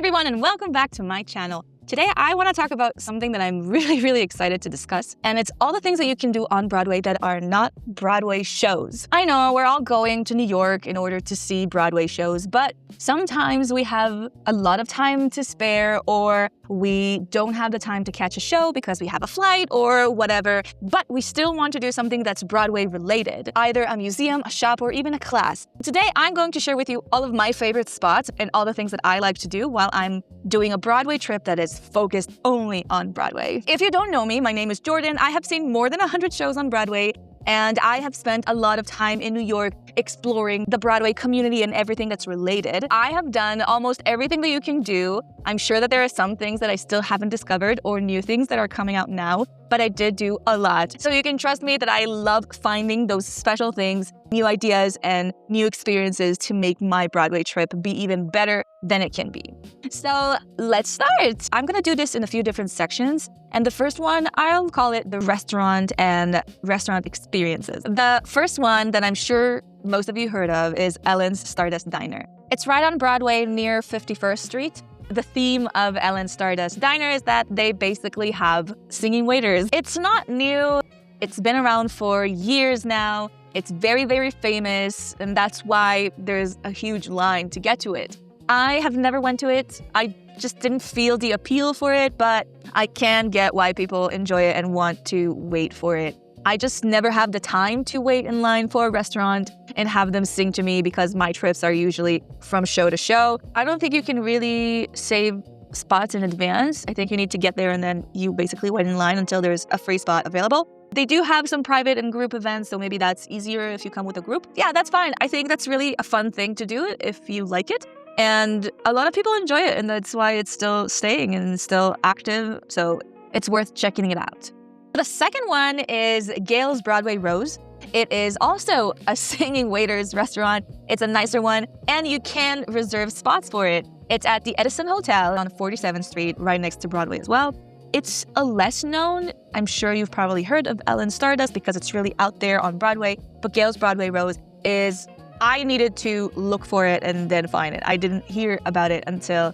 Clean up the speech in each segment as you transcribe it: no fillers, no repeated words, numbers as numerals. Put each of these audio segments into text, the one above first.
everyone, and welcome back to my channel. Today, I want to talk about something that I'm really excited to discuss, and it's all the things that you can do on Broadway that are not Broadway shows. I know we're all going to New York in order to see Broadway shows, but sometimes we have a lot of time to spare, or we don't have the time to catch a show because we have a flight or whatever, but we still want to do something that's Broadway related, either a museum, a shop, or even a class. Today, I'm going to share with you all of my favorite spots and all the things that I like to do while I'm doing a Broadway trip that is focused only on Broadway. If you don't know me, my name is Jordan. I have seen more than 100 shows on Broadway, and I have spent a lot of time in New York exploring the Broadway community and everything that's related. I have done almost everything that you can do. I'm sure that there are some things that I still haven't discovered or new things that are coming out now, but I did do a lot. So you can trust me that I love finding those special things, new ideas, and new experiences to make my Broadway trip be even better than it can be. So let's start. I'm gonna do this in a few different sections. And the first one, I'll call it the restaurant and restaurant experiences. The first one that I'm sure most of you heard of is Ellen's Stardust Diner. It's right on Broadway near 51st Street. The theme of Ellen's Stardust Diner is that they basically have singing waiters. It's not new. It's been around for years now. It's very famous, and that's why there's a huge line to get to it. I have never went to it. I just didn't feel the appeal for it, but I can get why people enjoy it and want to wait for it. I just never have the time to wait in line for a restaurant and have them sing to me because my trips are usually from show to show. I don't think you can really save spots in advance. I think you need to get there and then you basically wait in line until there's a free spot available. They do have some private and group events, so maybe that's easier if you come with a group. Yeah, that's fine. I think that's really a fun thing to do if you like it. And a lot of people enjoy it, and that's why it's still staying and still active, so it's worth checking it out. The second one is Gayle's Broadway Rose. It is also a singing waiters restaurant. It's a nicer one, and you can reserve spots for it. It's at the Edison Hotel on 47th Street, right next to Broadway as well. It's a less known. I'm sure you've probably heard of Ellen's Stardust because it's really out there on Broadway, but Gayle's Broadway Rose is, I needed to look for it and then find it. I didn't hear about it until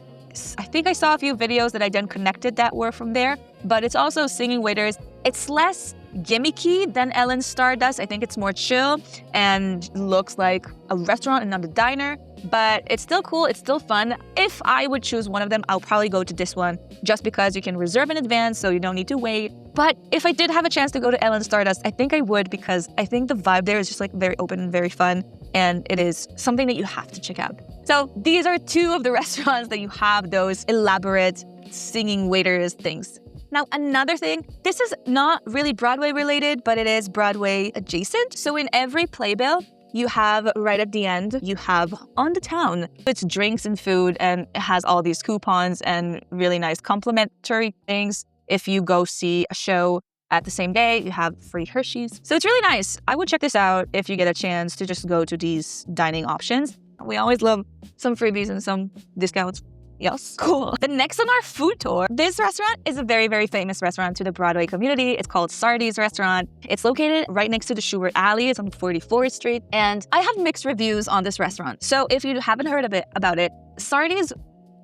I think I saw a few videos that I then connected that were from there, but it's also singing waiters. It's less gimmicky than Ellen's Stardust. I think it's more chill and looks like a restaurant and not a diner, but it's still cool. It's still fun. If I would choose one of them, I'll probably go to this one just because you can reserve in advance so you don't need to wait. But if I did have a chance to go to Ellen's Stardust, I think I would because I think the vibe there is just like very open and very fun, and it is something that you have to check out. So these are two of the restaurants that you have those elaborate singing waiters things. Now, another thing, this is not really Broadway related, but it is Broadway adjacent. So in every playbill, you have right at the end, you have on the town. It's drinks and food, and it has all these coupons and really nice complimentary things. If you go see a show at the same day, you have free Hershey's. So it's really nice. I would check this out if you get a chance to just go to these dining options. We always love some freebies and some discounts. Yes, cool. The next on our food tour, this restaurant is a very famous restaurant to the Broadway community. It's called Sardi's restaurant. It's located right next to the Shubert alley. It's on 44th Street. And I have mixed reviews on this restaurant. So if you haven't heard about it, Sardi's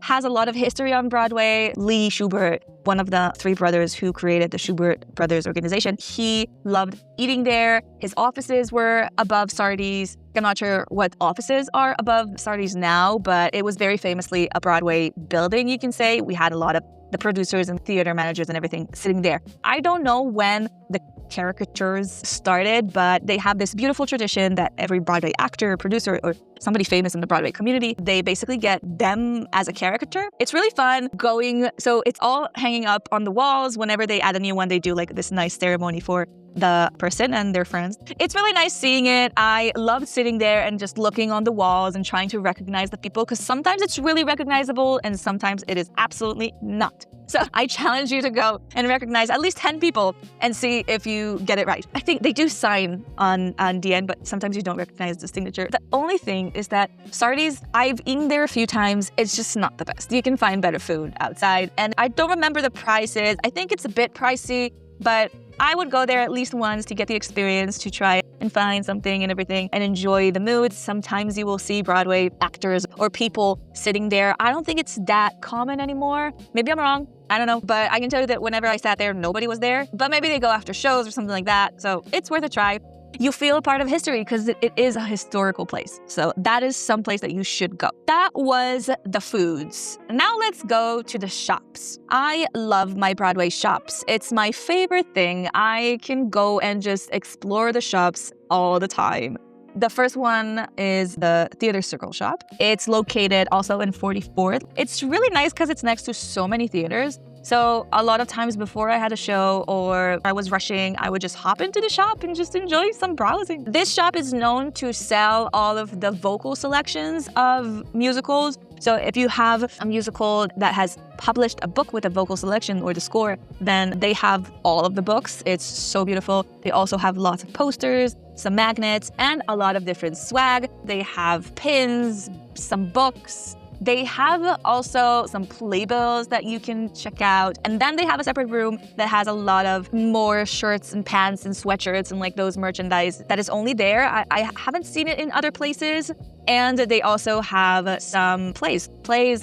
has a lot of history on Broadway. Lee Shubert, one of the three brothers who created the Shubert Brothers organization, he loved eating there. His offices were above Sardi's. I'm not sure what offices are above Sardi's now, but it was very famously a Broadway building, you can say. We had a lot of the producers and theater managers and everything sitting there. I don't know when the Caricatures started, but they have this beautiful tradition that every Broadway actor, producer, or somebody famous in the Broadway community, they basically get them as a caricature. It's really fun going, so it's all hanging up on the walls. Whenever they add a new one, they do like this nice ceremony for the person and their friends. It's really nice seeing it. I loved sitting there and just looking on the walls and trying to recognize the people, because sometimes it's really recognizable and sometimes it is absolutely not. So I challenge you to go and recognize at least 10 people and see if you get it right. I think they do sign on the end, but sometimes you don't recognize the signature. The only thing is that Sardi's, I've eaten there a few times. It's just not the best. You can find better food outside. And I don't remember the prices. I think it's a bit pricey, but I would go there at least once to get the experience, to try and find something and everything and enjoy the mood. Sometimes you will see Broadway actors or people sitting there. I don't think it's that common anymore. Maybe I'm wrong. I don't know. But I can tell you that whenever I sat there, nobody was there. But maybe they go after shows or something like that. So it's worth a try. You feel a part of history because it is a historical place. So that is some place that you should go. That was the foods. Now let's go to the shops. I love my Broadway shops. It's my favorite thing. I can go and just explore the shops all the time. The first one is the Theater Circle shop. It's located also in 44th. It's really nice because it's next to so many theaters. So a lot of times before I had a show or I was rushing, I would just hop into the shop and just enjoy some browsing. This shop is known to sell all of the vocal selections of musicals. So if you have a musical that has published a book with a vocal selection or the score, then they have all of the books. It's so beautiful. They also have lots of posters, some magnets, and a lot of different swag. They have pins, some books. They have also some playbills that you can check out. And then they have a separate room that has a lot of more shirts and pants and sweatshirts and like those merchandise that is only there. I haven't seen it in other places. And they also have some plays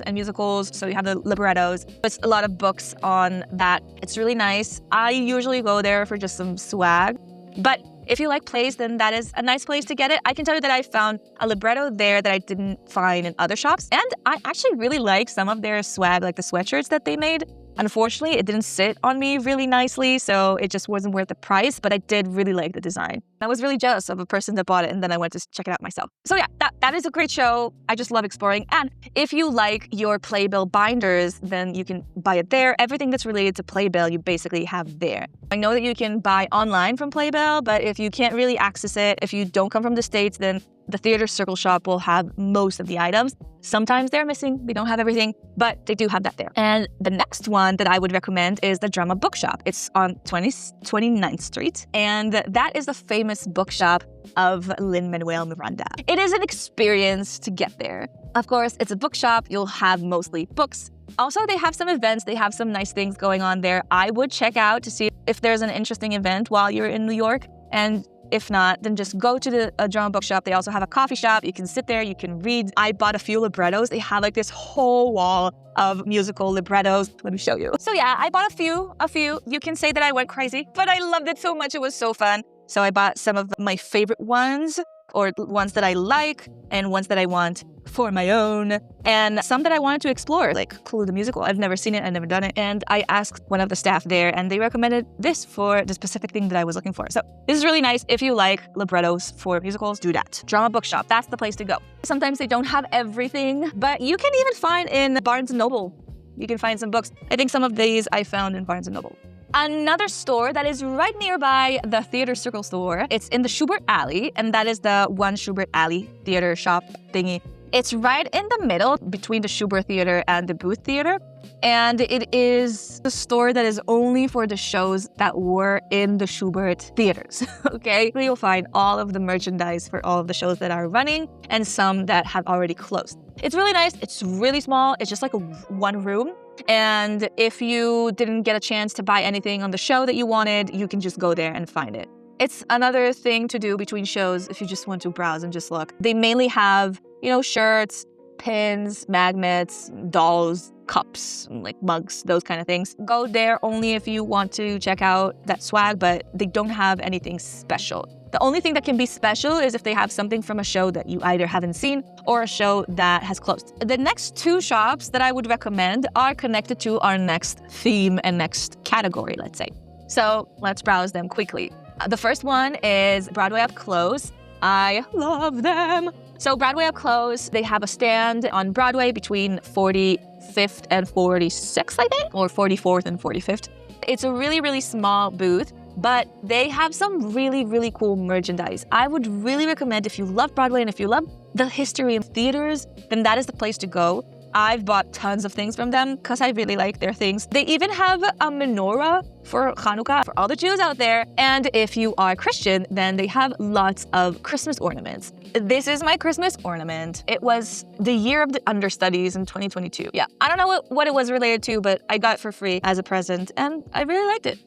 and musicals. So you have the librettos. There's a lot of books on that. It's really nice. I usually go there for just some swag. But if you like plays, then that is a nice place to get it. I can tell you that I found a libretto there that I didn't find in other shops. And I actually really like some of their swag, like the sweatshirts that they made. Unfortunately, it didn't sit on me really nicely, so it just wasn't worth the price, but I did really like the design. I was really jealous of a person that bought it, and then I went to check it out myself. So yeah, that is a great show. I just love exploring. And if you like your playbill binders, then you can buy it there. Everything that's related to playbill, you basically have there. I know that you can buy online from Playbill, but if you can't really access it, if you don't come from the States, then the Theater Circle shop will have most of the items. Sometimes they're missing, they don't have everything, but they do have that there. And the next one that I would recommend is the Drama Bookshop. It's on 29th Street, and that is the famous bookshop of Lin-Manuel Miranda. It is an experience to get there. Of course, it's a bookshop. You'll have mostly books. Also, they have some events. They have some nice things going on there. I would check out to see if there's an interesting event while you're in New York. And if not, then just go to the drama bookshop. They also have a coffee shop. You can sit there, you can read. I bought a few librettos. They have like this whole wall of musical librettos. Let me show you. So yeah, I bought a few. You can say that I went crazy, but I loved it so much. It was so fun. So I bought some of my favorite ones, or ones that I like, and ones that I want for my own, and some that I wanted to explore, like Clue the musical. I've never seen it, I've never done it, and I asked one of the staff there, and they recommended this for the specific thing that I was looking for. So this is really nice. If you like librettos for musicals, do that. Drama Bookshop, that's the place to go. Sometimes they don't have everything, but you can even find in Barnes & Noble. You can find some books. I think some of these I found in Barnes & Noble. Another store that is right nearby the Theater Circle store, it's in the Shubert Alley, and that is the One Shubert Alley theater shop thingy. It's right in the middle between the Shubert Theater and the Booth Theater, and it is a store that is only for the shows that were in the Shubert theaters, okay? You'll find all of the merchandise for all of the shows that are running and some that have already closed. It's really nice. It's really small. It's just like one room. And if you didn't get a chance to buy anything on the show that you wanted, you can just go there and find it. It's another thing to do between shows if you just want to browse and just look. They mainly have, shirts, pins, magnets, dolls, cups, like mugs, those kind of things. Go there only if you want to check out that swag, but they don't have anything special. The only thing that can be special is if they have something from a show that you either haven't seen or a show that has closed. The next two shops that I would recommend are connected to our next theme and next category, let's say. So let's browse them quickly. The first one is Broadway Up Close. I love them. So Broadway Up Close, they have a stand on Broadway between 45th and 46th, I think, or 44th and 45th. It's a really, really small booth, but they have some really, really cool merchandise. I would really recommend, if you love Broadway and if you love the history of theaters, then that is the place to go. I've bought tons of things from them because I really like their things. They even have a menorah for Hanukkah for all the Jews out there. And if you are Christian, then they have lots of Christmas ornaments. This is my Christmas ornament. It was the year of the understudies in 2022. Yeah, I don't know what it was related to, but I got it for free as a present and I really liked it.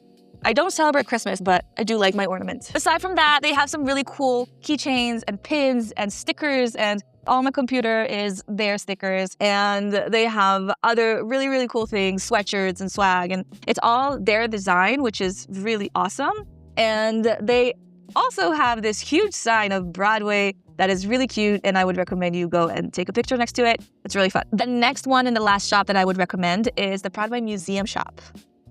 I don't celebrate Christmas, but I do like my ornaments. Aside from that, they have some really cool keychains and pins and stickers, and on my computer is their stickers, and they have other really, really cool things, sweatshirts and swag, and it's all their design, which is really awesome. And they also have this huge sign of Broadway that is really cute, and I would recommend you go and take a picture next to it. It's really fun. The next one and the last shop that I would recommend is the Broadway Museum shop.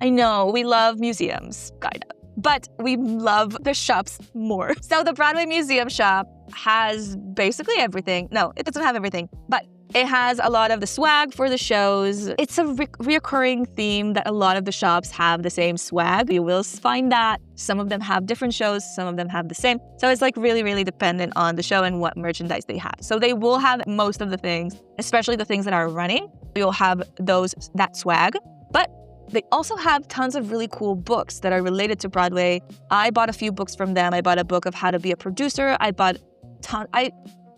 I know, we love museums, kind of, but we love the shops more. So the Broadway Museum shop has basically everything. No, it doesn't have everything, but it has a lot of the swag for the shows. It's a reoccurring theme that a lot of the shops have the same swag. You will find that. Some of them have different shows, some of them have the same. So it's like really, really dependent on the show and what merchandise they have. So they will have most of the things, especially the things that are running. You'll have that swag, but they also have tons of really cool books that are related to Broadway. I bought a few books from them. I bought a book of how to be a producer. I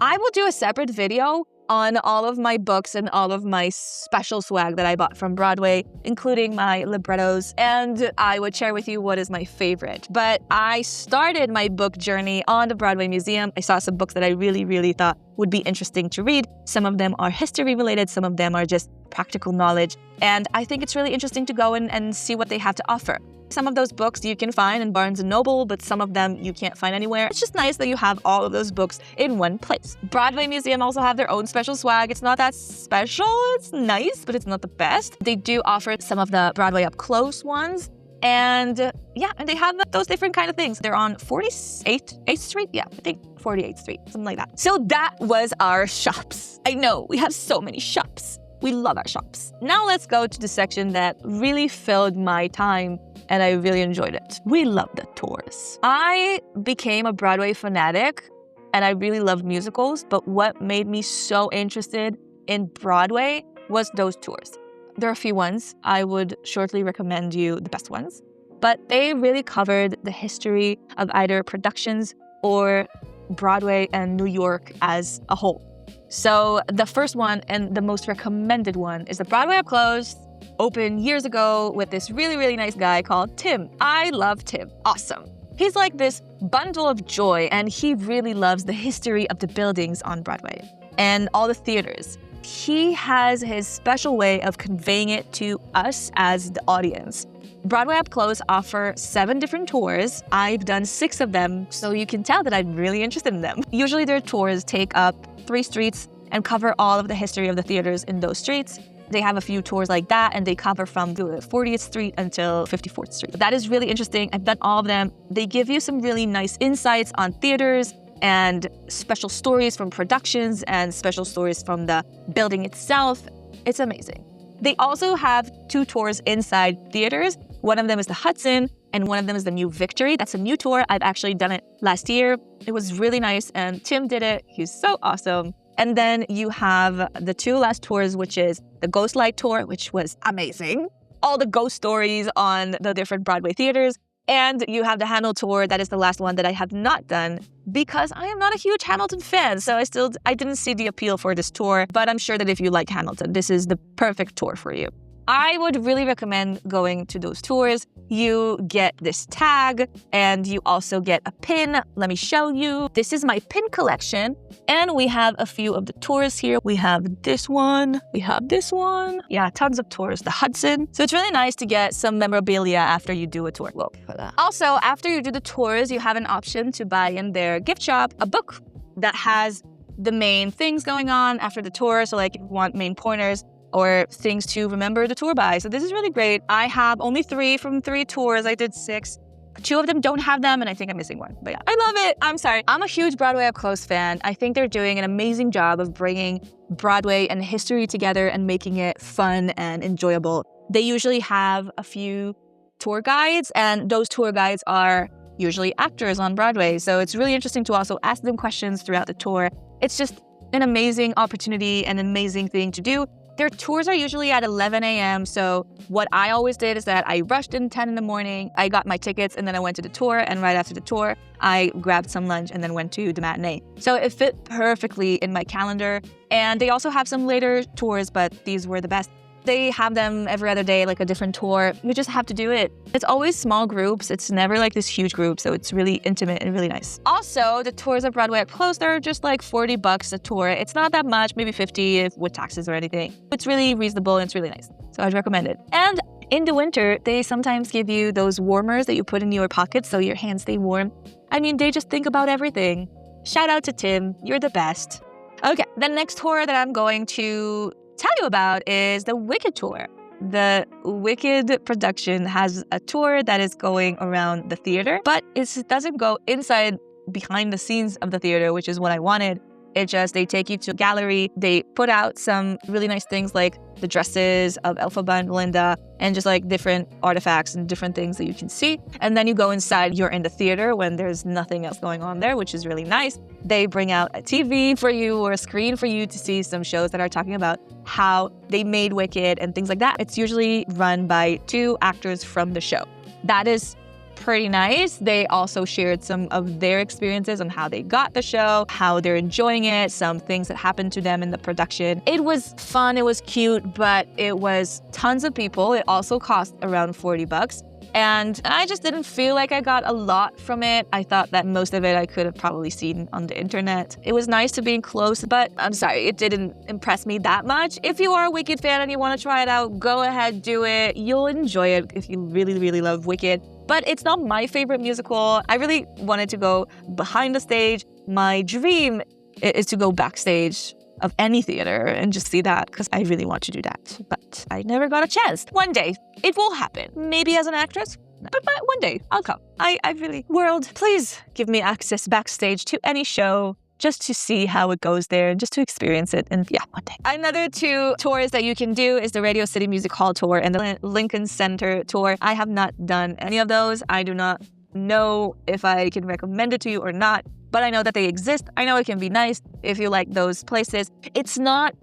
will do a separate video on all of my books and all of my special swag that I bought from Broadway, including my librettos, and I would share with you what is my favorite. But I started my book journey on the Broadway Museum. I saw some books that I really, really thought would be interesting to read. Some of them are history related, some of them are just practical knowledge, and I think it's really interesting to go and see what they have to offer. Some of those books you can find in Barnes & Noble, but some of them you can't find anywhere. It's just nice that you have all of those books in one place. Broadway Museum also have their own special swag. It's not that special. It's nice, but it's not the best. They do offer some of the Broadway up close ones. And yeah, and they have those different kind of things. They're on 48th Street? Yeah, I think 48th Street, something like that. So that was our shops. I know, we have so many shops. We love our shops. Now let's go to the section that really filled my time and I really enjoyed it. We love the tours. I became a Broadway fanatic and I really loved musicals, but what made me so interested in Broadway was those tours. There are a few ones. I would shortly recommend you the best ones, but they really covered the history of either productions or Broadway and New York as a whole. So the first one and the most recommended one is the Broadway Up Close, opened years ago with this really, really nice guy called Tim. I love Tim. Awesome. He's like this bundle of joy, and he really loves the history of the buildings on Broadway and all the theaters. He has his special way of conveying it to us as the audience. Broadway Up Close offer 7 different tours. I've done 6 of them, so you can tell that I'm really interested in them. Usually their tours take up 3 streets and cover all of the history of the theaters in those streets. They have a few tours like that, and they cover from 40th Street until 54th Street. That is really interesting. I've done all of them. They give you some really nice insights on theaters and special stories from productions and special stories from the building itself. It's amazing. They also have 2 tours inside theaters. One of them is the Hudson, and one of them is the New Victory. That's a new tour. I've actually done it last year. It was really nice, and Tim did it. He's so awesome. And then you have the 2 last tours, which is the Ghost Light Tour, which was amazing. All the ghost stories on the different Broadway theaters. And you have the Hamilton Tour. That is the last one that I have not done because I am not a huge Hamilton fan. So I didn't see the appeal for this tour. But I'm sure that if you like Hamilton, this is the perfect tour for you. I would really recommend going to those tours. You get this tag and you also get a pin. Let me show you. This is my pin collection. And we have a few of the tours here. We have this one. We have this one. Yeah, tons of tours. The Hudson. So it's really nice to get some memorabilia after you do a tour. Well, for that. Also, after you do the tours, you have an option to buy in their gift shop a book that has the main things going on after the tour. So like if you want main pointers, or things to remember the tour by. So this is really great. I have only 3 from 3 tours. I did 6. 2 of them don't have them, and I think I'm missing one. But yeah, I love it. I'm sorry. I'm a huge Broadway Up Close fan. I think they're doing an amazing job of bringing Broadway and history together and making it fun and enjoyable. They usually have a few tour guides, and those tour guides are usually actors on Broadway. So it's really interesting to also ask them questions throughout the tour. It's just an amazing opportunity and an amazing thing to do. Their tours are usually at 11 a.m. So what I always did is that I rushed in 10 in the morning. I got my tickets and then I went to the tour. And right after the tour, I grabbed some lunch and then went to the matinee. So it fit perfectly in my calendar. And they also have some later tours, but these were the best. They have them every other day, like a different tour. You just have to do it. It's always small groups. It's never like this huge group, so it's really intimate and really nice. Also, the tours at Broadway up close, they're just like $40 a tour. It's not that much, maybe 50 if with taxes or anything. It's really reasonable and it's really nice. So I'd recommend it. And in the winter, they sometimes give you those warmers that you put in your pockets so your hands stay warm. I mean, they just think about everything. Shout out to Tim. You're the best. Okay, the next tour that I'm going to tell you about is the Wicked tour. The Wicked production has a tour that is going around the theater, but it doesn't go inside behind the scenes of the theater, which is what I wanted. They take you to a gallery. They put out some really nice things like the dresses of Elphaba and Belinda and just like different artifacts and different things that you can see. And then you go inside, you're in the theater when there's nothing else going on there, which is really nice. They bring out a TV for you or a screen for you to see some shows that are talking about how they made Wicked and things like that. It's usually run by 2 actors from the show. That is pretty nice. They also shared some of their experiences on how they got the show, how they're enjoying it, some things that happened to them in the production. It was fun, it was cute, but it was tons of people. It also cost around $40. And I just didn't feel like I got a lot from it. I thought that most of it I could have probably seen on the internet. It was nice to be close, but I'm sorry, it didn't impress me that much. If you are a Wicked fan and you want to try it out, go ahead, do it. You'll enjoy it if you really, really love Wicked. But it's not my favorite musical. I really wanted to go behind the stage. My dream is to go backstage of any theater and just see that because I really want to do that. But I never got a chance. One day, it will happen. Maybe as an actress, but one day, I'll come. I really... World, please give me access backstage to any show just to see how it goes there and just to experience it. And yeah, one day. Another 2 tours that you can do is the Radio City Music Hall tour and the Lincoln Center tour. I have not done any of those. I do not know if I can recommend it to you or not, but I know that they exist. I know it can be nice if you like those places. It's not,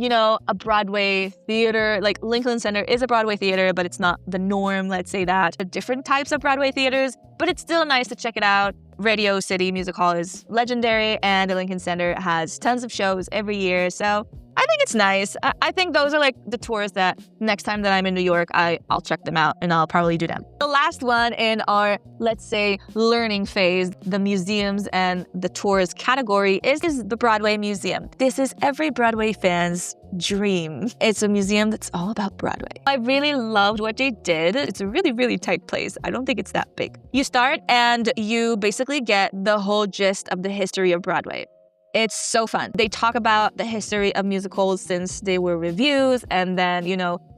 a Broadway theater. Like Lincoln Center is a Broadway theater, but it's not the norm, let's say that. There are different types of Broadway theaters, but it's still nice to check it out. Radio City Music Hall is legendary, and the Lincoln Center has tons of shows every year, so I think it's nice. I think those are like the tours that next time that I'm in New York, I'll check them out and I'll probably do them. The last one in our, let's say, learning phase, the museums and the tours category is the Broadway Museum. This is every Broadway fan's dream. It's a museum that's all about Broadway. I really loved what they did. It's a really, really tight place. I don't think it's that big. You start and you basically get the whole gist of the history of Broadway. It's so fun. They talk about the history of musicals since they were reviews and then,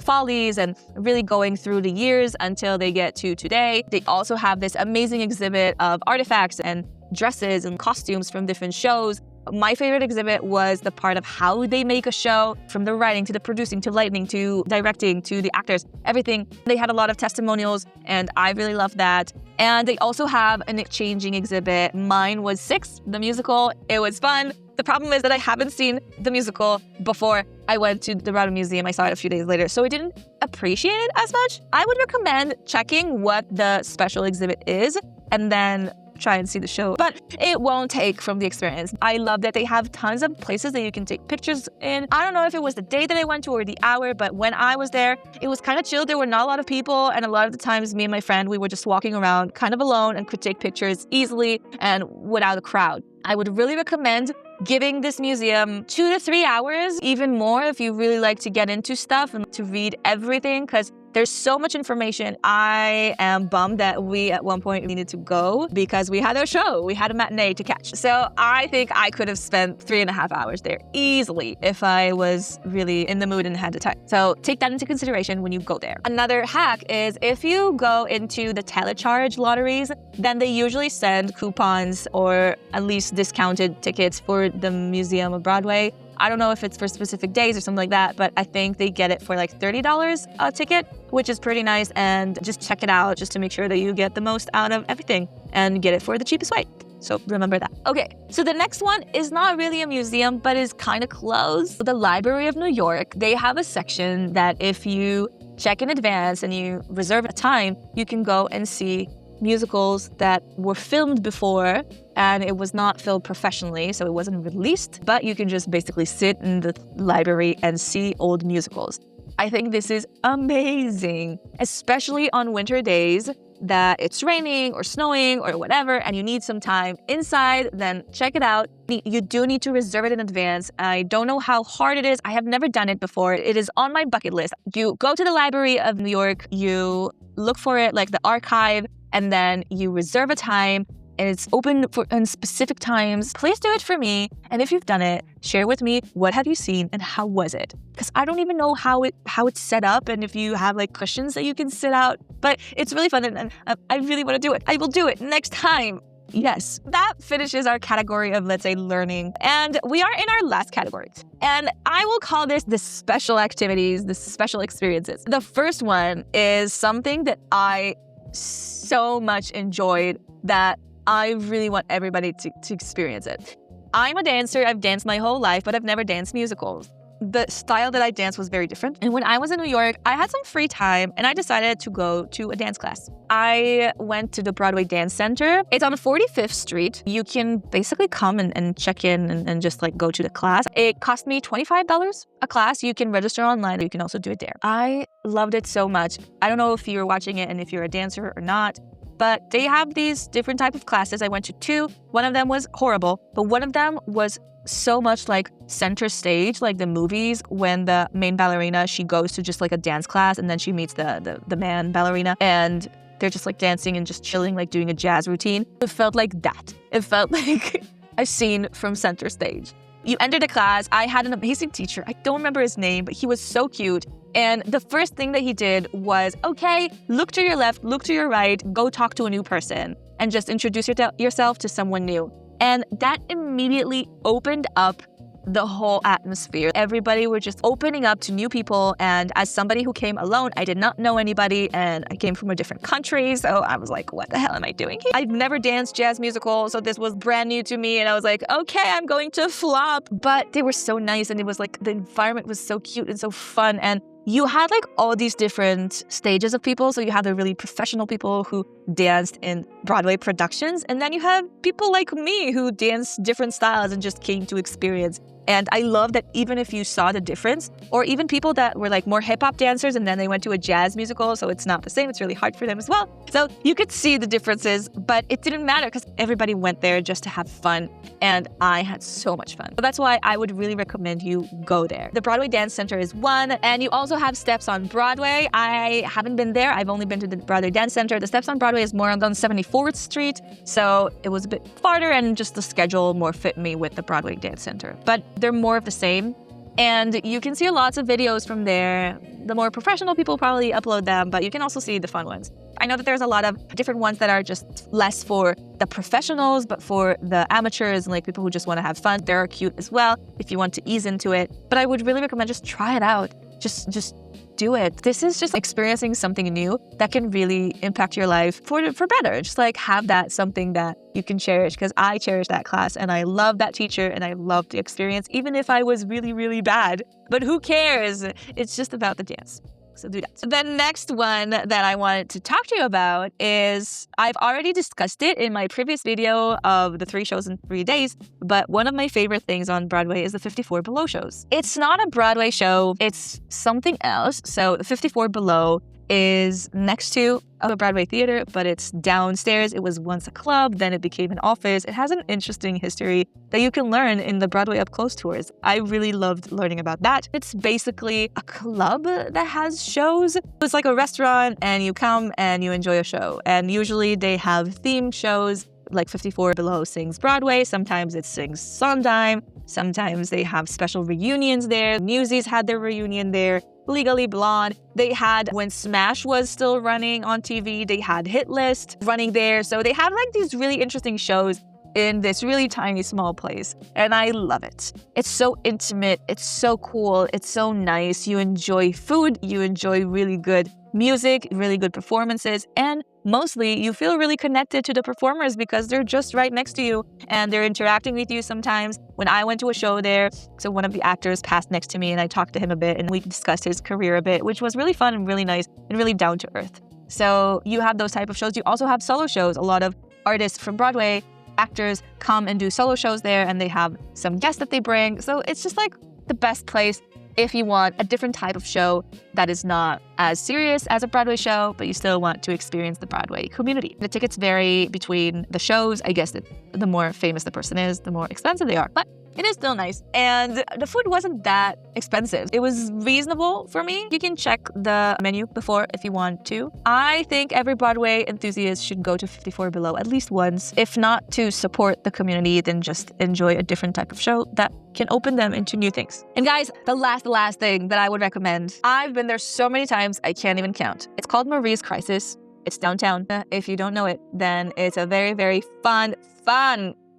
follies and really going through the years until they get to today. They also have this amazing exhibit of artifacts and dresses and costumes from different shows. My favorite exhibit was the part of how they make a show, from the writing to the producing to lighting to directing to the actors, everything. They had a lot of testimonials and I really loved that. And they also have an changing exhibit. Mine was 6, the musical. It was fun. The problem is that I haven't seen the musical before I went to the Broadway Museum. I saw it a few days later, so I didn't appreciate it as much. I would recommend checking what the special exhibit is and then try and see the show, but it won't take from the experience. I love that they have tons of places that you can take pictures in. I don't know if it was the day that I went to or the hour, but when I was there, it was kind of chill. There were not a lot of people, and a lot of the times me and my friend, we were just walking around kind of alone and could take pictures easily and without a crowd. I would really recommend giving this museum 2 to 3 hours, even more if you really like to get into stuff and to read everything, because there's so much information. I am bummed that we at one point needed to go because we had a show. We had a matinee to catch. So I think I could have spent 3.5 hours there easily if I was really in the mood and had the time. So take that into consideration when you go there. Another hack is if you go into the telecharge lotteries, then they usually send coupons or at least discounted tickets for the Museum of Broadway. I don't know if it's for specific days or something like that, but I think they get it for like $30 a ticket, which is pretty nice. And just check it out just to make sure that you get the most out of everything and get it for the cheapest way. So remember that. Okay, so the next one is not really a museum, but is kind of close. The Library of New York, they have a section that if you check in advance and you reserve a time, you can go and see musicals that were filmed before and it was not filmed professionally, so it wasn't released, but you can just basically sit in the library and see old musicals. I think this is amazing, especially on winter days that it's raining or snowing or whatever, and you need some time inside, then check it out. You do need to reserve it in advance. I don't know how hard it is. I have never done it before. It is on my bucket list. You go to the Library of New York, you look for it, like the archive, and then you reserve a time, and it's open for in specific times. Please do it for me. And if you've done it, share with me what have you seen and how was it? Because I don't even know how it's set up and if you have like cushions that you can sit out. But it's really fun and I really want to do it. I will do it next time. Yes, that finishes our category of, let's say, learning. And we are in our last category. And I will call this the special activities, the special experiences. The first one is something that I so much enjoyed that I really want everybody to experience it. I'm a dancer. I've danced my whole life, but I've never danced musicals. The style that I danced was very different. And when I was in New York, I had some free time and I decided to go to a dance class. I went to the Broadway Dance Center. It's on 45th Street. You can basically come and check in and just like go to the class. It cost me $25 a class. You can register online. You can also do it there. I loved it so much. I don't know if you're watching it and if you're a dancer or not, but they have these different type of classes. I went to two. One of them was horrible, but one of them was so much like center stage, like the movies when the main ballerina, she goes to just like a dance class and then she meets the man ballerina and they're just like dancing and just chilling, like doing a jazz routine. It felt like that. It felt like a scene from center stage. You enter the class. I had an amazing teacher. I don't remember his name, but he was so cute. And the first thing that he did was, okay, look to your left, look to your right, go talk to a new person and just introduce yourself to someone new. And that immediately opened up the whole atmosphere. Everybody were just opening up to new people. And as somebody who came alone, I did not know anybody and I came from a different country. So I was like, what the hell am I doing here? I've never danced jazz musical, so this was brand new to me. And I was like, okay, I'm going to flop. But they were so nice and it was like, the environment was so cute and so fun. And you had like all these different stages of people. So you had the really professional people who danced in Broadway productions. And then you have people like me who dance different styles and just came to experience. And I love that even if you saw the difference, or even people that were like more hip-hop dancers and then they went to a jazz musical, so it's not the same, it's really hard for them as well. So you could see the differences, but it didn't matter because everybody went there just to have fun. And I had so much fun. So that's why I would really recommend you go there. The Broadway Dance Center is one, and you also have Steps on Broadway. I haven't been there. I've only been to the Broadway Dance Center. The Steps on Broadway is more on 74th Street, so it was a bit farther and just the schedule more fit me with the Broadway Dance Center. But they're more of the same. And you can see lots of videos from there. The more professional people probably upload them, but you can also see the fun ones. I know that there's a lot of different ones that are just less for the professionals, but for the amateurs and like people who just want to have fun. They're cute as well if you want to ease into it. But I would really recommend just try it out. Just do it. This is just experiencing something new that can really impact your life for better. Just like have that something that you can cherish, because I cherish that class and I love that teacher and I love the experience, even if I was really, really bad. But who cares? It's just about the dance. So do that. The next one that I wanted to talk to you about is, I've already discussed it in my previous video of the 3 shows in 3 days, but one of my favorite things on Broadway is the 54 Below shows. It's not a Broadway show, it's something else. So the 54 Below is next to a Broadway theater, but it's downstairs. It was once a club, then it became an office. It has an interesting history that you can learn in the Broadway Up Close tours. I really loved learning about that. It's basically a club that has shows. It's like a restaurant and you come and you enjoy a show. And usually they have themed shows, like 54 Below sings Broadway. Sometimes it sings Sondheim. Sometimes they have special reunions there. Newsies had their reunion there. Legally Blonde. They had, when Smash was still running on TV, they had Hit List running there. So they have like these really interesting shows in this really tiny, small place. And I love it. It's so intimate. It's so cool. It's so nice. You enjoy food. You enjoy really good music, really good performances, and mostly you feel really connected to the performers because they're just right next to you and they're interacting with you sometimes. When I went to a show there, so one of the actors passed next to me and I talked to him a bit and we discussed his career a bit, which was really fun and really nice and really down to earth. So you have those type of shows. You also have solo shows. A lot of artists from Broadway, actors come and do solo shows there and they have some guests that they bring. So it's just like the best place if you want a different type of show that is not as serious as a Broadway show, but you still want to experience the Broadway community. The tickets vary between the shows. I guess that the more famous the person is, the more expensive they are. But it is still nice. And the food wasn't that expensive. It was reasonable for me. You can check the menu before if you want to. I think every Broadway enthusiast should go to 54 Below at least once. If not to support the community, then just enjoy a different type of show that can open them into new things. And guys, the last thing that I would recommend. I've been there so many times, I can't even count. It's called Marie's Crisis. It's downtown. If you don't know it, then it's a very, very fun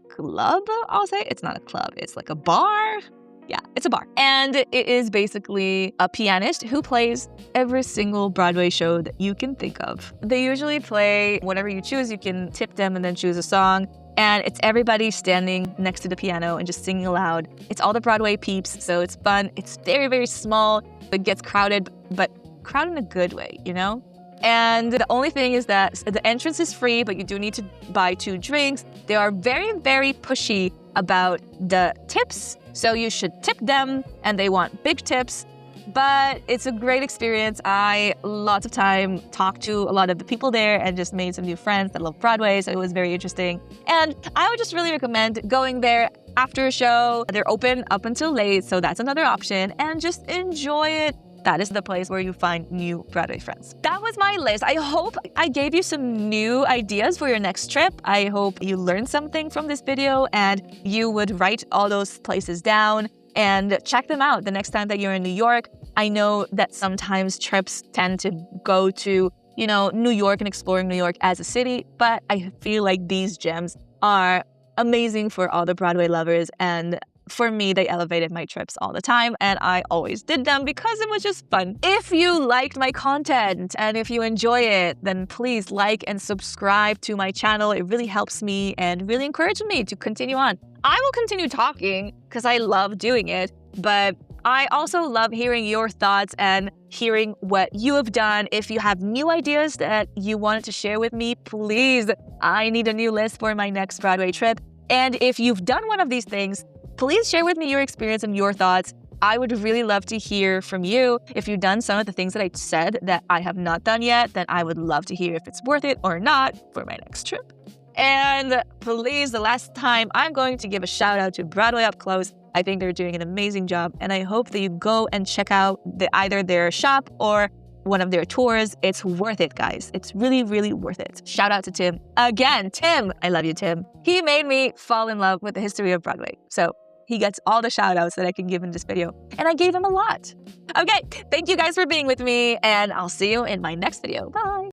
club, I'll say. It's not a club, it's like a bar. Yeah, it's a bar. And it is basically a pianist who plays every single Broadway show that you can think of. They usually play whatever you choose. You can tip them and then choose a song. And it's everybody standing next to the piano and just singing aloud. It's all the Broadway peeps, so it's fun. It's very, very small. It gets crowded, but crowded in a good way, you know? And the only thing is that the entrance is free, but you do need to buy 2 drinks. They are very, very pushy about the tips, so you should tip them, and they want big tips. But it's a great experience. I, lots of time, talked to a lot of the people there and just made some new friends that love Broadway, so it was very interesting. And I would just really recommend going there after a show. They're open up until late, so that's another option, and just enjoy it. That is the place where you find new Broadway friends. That was my list. I hope I gave you some new ideas for your next trip. I hope you learned something from this video and you would write all those places down and check them out the next time that you're in New York. I know that sometimes trips tend to go to, you know, New York and exploring New York as a city, but I feel like these gems are amazing for all the Broadway lovers, and for me, they elevated my trips all the time, and I always did them because it was just fun. If you liked my content and if you enjoy it, then please like and subscribe to my channel. It really helps me and really encourages me to continue on. I will continue talking because I love doing it, but I also love hearing your thoughts and hearing what you have done. If you have new ideas that you wanted to share with me, please, I need a new list for my next Broadway trip. And if you've done one of these things, please share with me your experience and your thoughts. I would really love to hear from you. If you've done some of the things that I said that I have not done yet, then I would love to hear if it's worth it or not for my next trip. And please, the last time, I'm going to give a shout out to Broadway Up Close. I think they're doing an amazing job, and I hope that you go and check out either their shop or one of their tours. It's worth it, guys. It's really, really worth it. Shout out to Tim. Again, Tim. I love you, Tim. He made me fall in love with the history of Broadway. So he gets all the shout outs that I can give in this video. And I gave him a lot. Okay, thank you guys for being with me, and I'll see you in my next video. Bye.